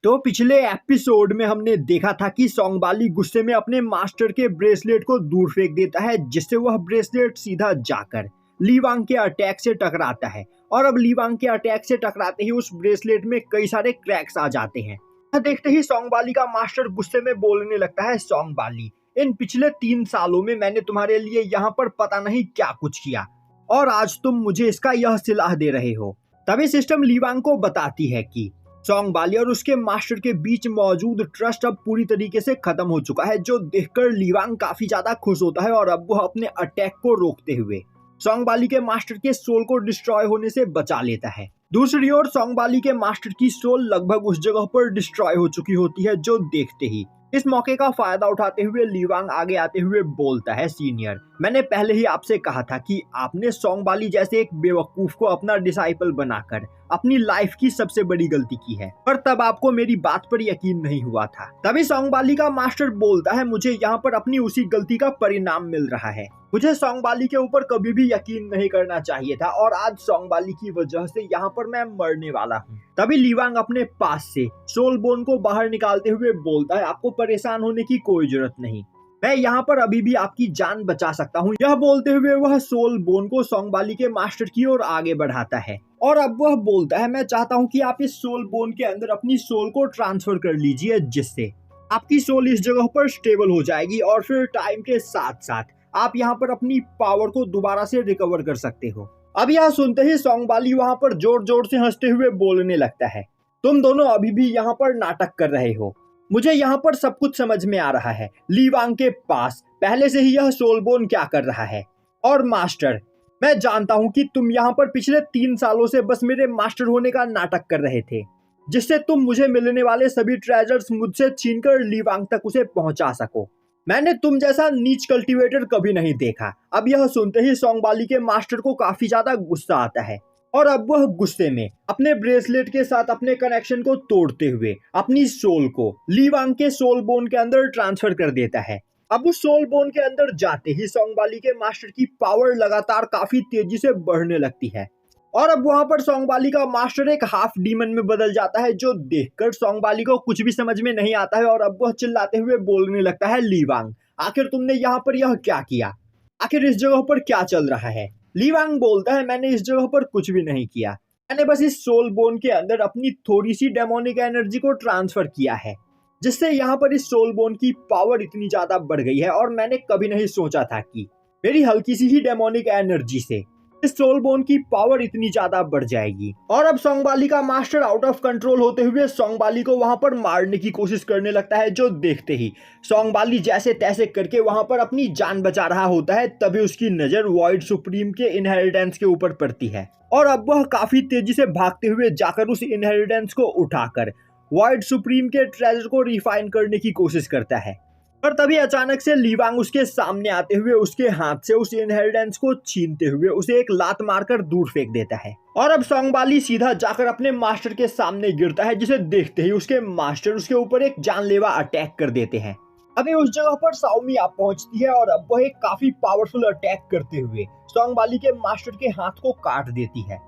तो पिछले एपिसोड में हमने देखा था कि सोंगबाली गुस्से में अपने मास्टर के ब्रेसलेट को दूर फेंक देता है, जिससे वह ब्रेसलेट सीधा जाकर ली वांग के अटैक से टकराता है। और अब ली वांग के अटैक से टकराते ही उस ब्रेसलेट में कई सारे क्रैक्स आ जाते हैं। देखते ही सोंगबाली का मास्टर गुस्से में बोलने लगता है, सोंगबाली, इन पिछले 3 सालों में मैंने तुम्हारे लिए यहाँ पर पता नहीं क्या कुछ किया और आज तुम मुझे इसका यह सिलाह दे रहे हो। तभी सिस्टम ली वांग को बताती है कि सोंगबाली और उसके मास्टर के बीच मौजूद ट्रस्ट अब पूरी तरीके से खत्म हो चुका है, जो देखकर ली वांग काफी ज्यादा खुश होता है और अब वह अपने अटैक को रोकते हुए सोंगबाली के मास्टर के सोल को डिस्ट्रॉय होने से बचा लेता है। दूसरी ओर सोंगबाली के मास्टर की सोल लगभग उस जगह पर डिस्ट्रॉय हो चुकी होती है, जो देखते ही इस मौके का फायदा उठाते हुए ली वांग आगे आते हुए बोलता है, सीनियर, मैंने पहले ही आपसे कहा था कि आपने सोंगबाली जैसे एक बेवकूफ को अपना डिसाइपल बनाकर अपनी लाइफ की सबसे बड़ी गलती की है, पर तब आपको मेरी बात पर यकीन नहीं हुआ था। तभी सोंगबाली का मास्टर बोलता है, मुझे यहाँ पर अपनी उसी गलती का परिणाम मिल रहा है। मुझे सोंगबाली के ऊपर कभी भी यकीन नहीं करना चाहिए था और आज सोंगबाली की वजह से यहाँ पर मैं मरने वाला हूँ। तभी ली वांग अपने पास से सोल बोन को बाहर निकालते हुए बोलता है, आपको परेशान होने की कोई जरूरत नहीं, मैं यहाँ पर अभी भी आपकी जान बचा सकता हूँ। यह बोलते हुए वह सोल बोन को सोंगबाली के मास्टर की ओर आगे बढ़ाता है और अब वह बोलता है, मैं चाहता हूँ कि आप इस सोल बोन के अंदर अपनी सोल को ट्रांसफर कर लीजिए, जिससे आपकी सोल इस जगह पर स्टेबल हो जाएगी और फिर टाइम के साथ साथ आप यहाँ पर अपनी पावर को दोबारा से रिकवर कर सकते हो। अब यह सुनते ही सोंगबाली वहाँ पर जोर जोर से हंसते हुए बोलने लगता है, तुम दोनों अभी भी यहाँ पर नाटक कर रहे हो, मुझे यहाँ पर सब कुछ समझ में आ रहा है। ली वांग के पास पहले से ही यह सोल बोन क्या कर रहा है, और मास्टर, मैं जानता हूँ कि तुम यहाँ पर पिछले 3 सालों से बस मेरे मास्टर होने का नाटक कर रहे थे, जिससे तुम मुझे मिलने वाले सभी ट्रेजर्स मुझसे छीनकर ली वांग तक उसे पहुंचा सको। मैंने तुम जैसा नीच कल्टीवेटर कभी नहीं देखा। अब यह सुनते ही सोंगबाली के मास्टर को काफी ज्यादा गुस्सा आता है और अब वह गुस्से में अपने ब्रेसलेट के साथ अपने कनेक्शन को तोड़ते हुए अपनी सोल को ली वांग के सोल बोन के अंदर ट्रांसफर कर देता है। अब उस सोल बोन के अंदर जाते ही सोंगबाली के मास्टर की पावर लगातार काफी तेजी से बढ़ने लगती है और अब वहां पर सोंगबाली का मास्टर एक हाफ डीमन में बदल जाता है, जो देखकर सोंगबाली को कुछ भी समझ में नहीं आता है और अब वह चिल्लाते हुए बोलने लगता है, ली वांग, आखिर तुमने यहाँ पर यह क्या किया, आखिर इस जगह पर क्या चल रहा है। ली वांग बोलता है, मैंने इस जगह पर कुछ भी नहीं किया, मैंने बस इस सोल बोन के अंदर अपनी थोड़ी सी डेमोनिक एनर्जी को ट्रांसफर किया है, जिससे यहाँ पर इस सोल बोन की पावर इतनी ज्यादा बढ़ गई है और मैंने कभी नहीं सोचा था कि मेरी हल्की सी ही डेमोनिक एनर्जी से इस सोल बोन की पावर इतनी ज्यादा बढ़ जाएगी। और अब सोंगबाली का मास्टर आउट ऑफ कंट्रोल होते हुए सोंगबाली को वहां पर मारने की कोशिश करने लगता है, जो देखते ही सोंगबाली जैसे तैसे करके वहां पर अपनी जान बचा रहा होता है। तभी उसकी नजर वॉइड सुप्रीम के इनहेरिटेंस के ऊपर पड़ती है और अब वह काफी तेजी से भागते हुए जाकर उस इनहेरिटेंस को उठाकर वॉइड सुप्रीम के ट्रेजर को रिफाइन करने की कोशिश करता है। पर तभी अचानक से ली वांग उसके सामने आते हुए उसके हाथ से उस इनहेरिटेंस को छीनते हुए उसे एक लात मारकर दूर फेंक देता है और अब सोंगबाली सीधा जाकर अपने मास्टर के सामने गिरता है, जिसे देखते ही उसके मास्टर उसके ऊपर एक जानलेवा अटैक कर देते हैं। अभी उस जगह पर साओमी आप पहुंचती है और अब वह एक काफी पावरफुल अटैक करते हुए सोंगबाली के मास्टर के हाथ को काट देती है।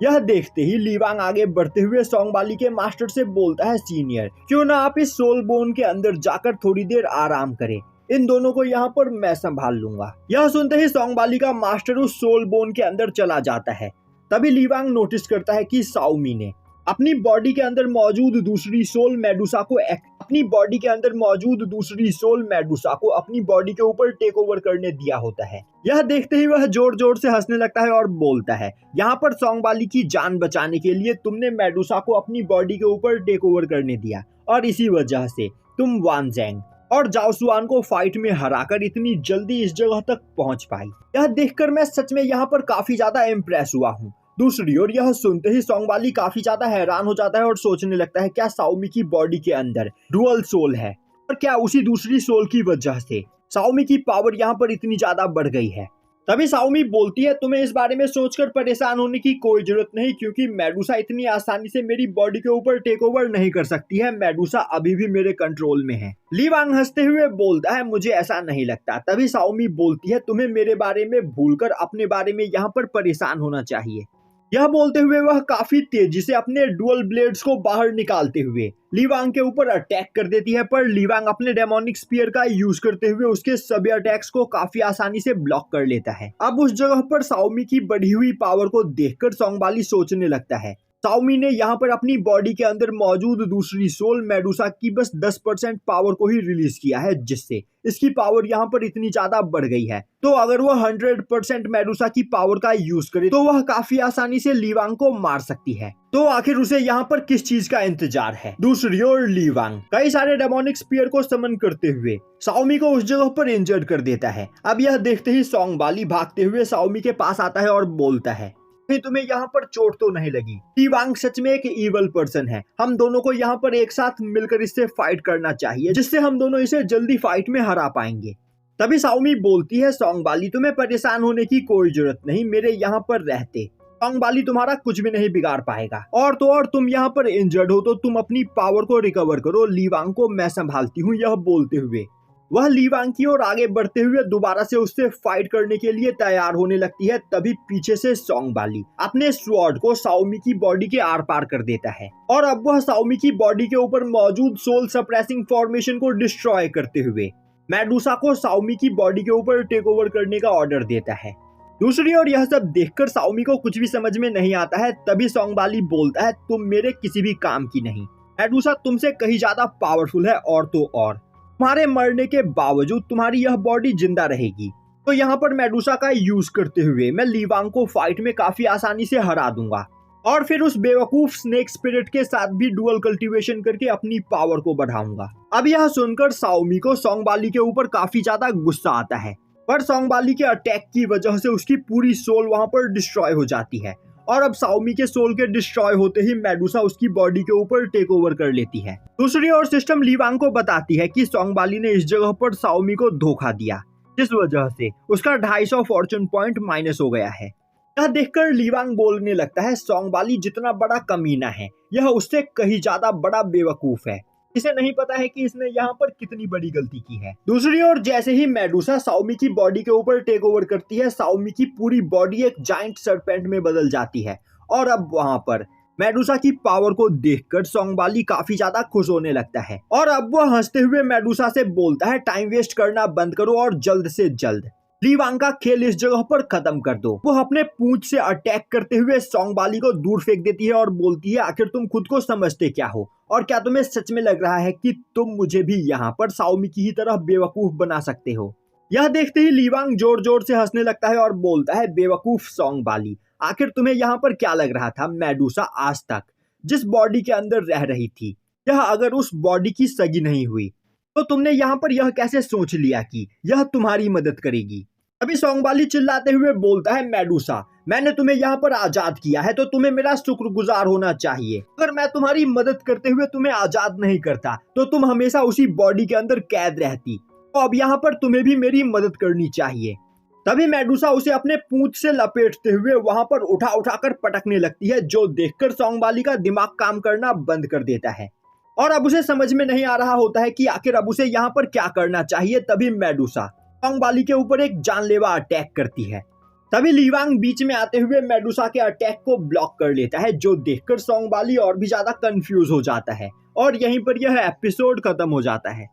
यह देखते ही ली वांग आगे बढ़ते हुए सोंगबाली के मास्टर से बोलता है, सीनियर, क्यों ना आप इस सोल बोन के अंदर जाकर थोड़ी देर आराम करें, इन दोनों को यहाँ पर मैं संभाल लूंगा। यह सुनते ही सोंगबाली का मास्टर उस सोल बोन के अंदर चला जाता है। तभी ली वांग नोटिस करता है कि साओमी ने अपनी बॉडी के अंदर मौजूद दूसरी सोल मेडुसा को अपनी बॉडी के ऊपर टेक ओवर करने दिया होता है। यह देखते ही वह जोर जोर से हंसने लगता है और बोलता है, यहाँ पर सोंगबाली की जान बचाने के लिए तुमने मेडुसा को अपनी बॉडी के ऊपर टेक ओवर करने दिया और इसी वजह से तुम वान ज़ेंग और जाओ सुआन को फाइट में हराकर इतनी जल्दी इस जगह तक पहुंच पाई। यह देखकर मैं सच में यहाँ पर काफी ज्यादा इम्प्रेस हुआ हूँ। दूसरी ओर यह सुनते ही सोंगबाली काफी ज्यादा हैरान हो जाता है और सोचने लगता है, क्या साओमी की बॉडी के अंदर डुअल सोल है और क्या उसी दूसरी सोल की वजह से साओमी की पावर यहाँ पर इतनी ज्यादा बढ़ गई है। तभी साओमी बोलती है, तुम्हें इस बारे में सोचकर परेशान होने की कोई जरूरत नहीं, क्योंकि मेडुसा इतनी आसानी से मेरी बॉडी के ऊपर टेक ओवर नहीं कर सकती है, मेडुसा अभी भी मेरे कंट्रोल में है। ली वांग हंसते हुए बोलता है, मुझे ऐसा नहीं लगता। तभी साओमी बोलती है, तुम्हें मेरे बारे में भूलकर अपने बारे में यहाँ पर परेशान होना चाहिए। यह बोलते हुए वह काफी तेजी से अपने डुअल ब्लेड्स को बाहर निकालते हुए ली वांग के ऊपर अटैक कर देती है, पर ली वांग अपने डेमोनिक स्पीयर का यूज करते हुए उसके सभी अटैक्स को काफी आसानी से ब्लॉक कर लेता है। अब उस जगह पर शाओमी की बढ़ी हुई पावर को देखकर सोंगबाली सोचने लगता है शाओमी ने यहाँ पर अपनी बॉडी के अंदर मौजूद दूसरी सोल मेडुसा की बस 10% पावर को ही रिलीज किया है, जिससे इसकी पावर यहाँ पर इतनी ज्यादा बढ़ गई है। तो अगर वह 100% मेडुसा की पावर का यूज करे तो वह काफी आसानी से ली वांग को मार सकती है। तो आखिर उसे यहाँ पर किस चीज का इंतजार है? दूसरी ओर ली वांग कई सारे डेमोनिक स्पीयर को समन करते हुए शाओमी को उस जगह पर इंजर्ड कर देता है। अब यह देखते ही सोंगबाली भागते हुए शाओमी के पास आता है और बोलता है, तुम्हें यहाँ पर चोट तो नहीं लगी? ली वांग सच में एक इवल पर्सन है, हम दोनों को यहाँ पर एक साथ मिलकर इससे फाइट करना चाहिए, जिससे हम दोनों इसे जल्दी फाइट में हरा पाएंगे। तभी शाओमी बोलती है, सोंगबाली तुम्हें परेशान होने की कोई जरूरत नहीं, मेरे यहाँ पर रहते सोंगबाली तुम्हारा कुछ भी नहीं बिगाड़ पाएगा। और तो और तुम यहाँ पर इंजर्ड हो तो तुम अपनी पावर को रिकवर करो, ली वांग को मैं संभालती हूँ। यह बोलते हुए वह ली वांग की ओर आगे बढ़ते हुए दोबारा से उससे फाइट करने के लिए तैयार होने लगती है। तभी पीछे से सोंगबाली अपने स्वॉर्ड को शाओमी की बॉडी के आर पार कर देता है और अब वह शाओमी की बॉडी के ऊपर मौजूद सोल सप्रेसिंग फॉर्मेशन को डिस्ट्रॉय करते हुए मेडुसा को शाओमी की बॉडी के ऊपर टेक ओवर करने का ऑर्डर देता है। दूसरी ओर यह सब देखकर शाओमी को कुछ भी समझ में नहीं आता है। तभी सोंगबाली बोलता है, तुम मेरे किसी भी काम की नहीं, मेडुसा तुमसे कहीं ज्यादा पावरफुल है और तो और तुम्हारे मरने के बावजूद तुम्हारी यह बॉडी जिंदा रहेगी। तो यहाँ पर मेडुसा का यूज करते हुए मैं ली वांग को फाइट में काफी आसानी से हरा दूंगा और फिर उस बेवकूफ स्नेक स्पिरिट के साथ भी डुअल कल्टीवेशन करके अपनी पावर को बढ़ाऊंगा। अब यह सुनकर शाओमी को सोंगबाली के ऊपर काफी ज्यादा गुस्सा आता है, पर सोंगबाली के अटैक की वजह से उसकी पूरी सोल वहां पर डिस्ट्रॉय हो जाती है और अब शाओमी के सोल के डिस्ट्रॉय होते ही मेडुसा उसकी बॉडी के ऊपर टेक ओवर कर लेती है। दूसरी ओर सिस्टम ली वांग को बताती है कि सोंगबाली ने इस जगह पर शाओमी को धोखा दिया, जिस वजह से उसका 250 फॉर्चून पॉइंट माइनस हो गया है। यह देखकर ली वांग बोलने लगता है, सोंगबाली जितना बड़ा कमीना है यह उससे कहीं ज्यादा बड़ा बेवकूफ है, इसे नहीं पता है कि इसने यहाँ पर कितनी बड़ी गलती की है। दूसरी ओर जैसे ही मेडुसा शाओमी की बॉडी के ऊपर टेक ओवर करती है, शाओमी की पूरी बॉडी एक जायंट सरपेंट में बदल जाती है और अब वहां पर मेडुसा की पावर को देखकर सोंगबाली काफी ज्यादा खुश होने लगता है और अब वह हंसते हुए मेडुसा से बोलता है, टाइम वेस्ट करना बंद करो और जल्द से जल्द ली वांग का खेल इस जगह पर खत्म कर दो। वो अपने पूंछ से अटैक करते हुए सोंगबाली को दूर फेंक देती है और बोलती है, आखिर तुम खुद को समझते क्या हो और क्या तुम्हें सच में लग रहा है कि तुम मुझे भी यहाँ पर शाओमी की ही तरह बेवकूफ बना सकते हो? यह देखते ही ली वांग जोर जोर से हंसने लगता है और बोलता है, बेवकूफ सोंगबाली, आखिर तुम्हें यहाँ पर क्या लग रहा था? मेडुसा आज तक जिस बॉडी के अंदर रह रही थी, यह अगर उस बॉडी की सगी नहीं हुई तो तुमने यहाँ पर यह कैसे सोच लिया कि यह तुम्हारी मदद करेगी? अभी सोंगबाली चिल्लाते हुए बोलता है, मेडुसा, मैंने तुम्हें यहाँ पर आजाद किया है तो तुम्हें मेरा शुक्रगुजार होना चाहिए। अगर मैं तुम्हारी मदद करते हुए तुम्हें आजाद नहीं करता तो तुम हमेशा उसी बॉडी के अंदर कैद रहती, तो अब यहाँ पर तुम्हें भी मेरी मदद करनी चाहिए। तभी मेडुसा उसे अपने पूंछ से लपेटते हुए वहां पर उठा उठाकर पटकने लगती है, जो देखकर सोंगबाली का दिमाग काम करना बंद कर देता है और अब उसे समझ में नहीं आ रहा होता है कि आखिर अब उसे यहाँ पर क्या करना चाहिए। तभी मेडुसा सोंगबाली के ऊपर एक जानलेवा अटैक करती है। तभी ली वांग बीच में आते हुए मेडुसा के अटैक को ब्लॉक कर लेता है, जो देखकर सोंगबाली और भी ज्यादा कंफ्यूज हो जाता है और यहीं पर यह एपिसोड खत्म हो जाता है।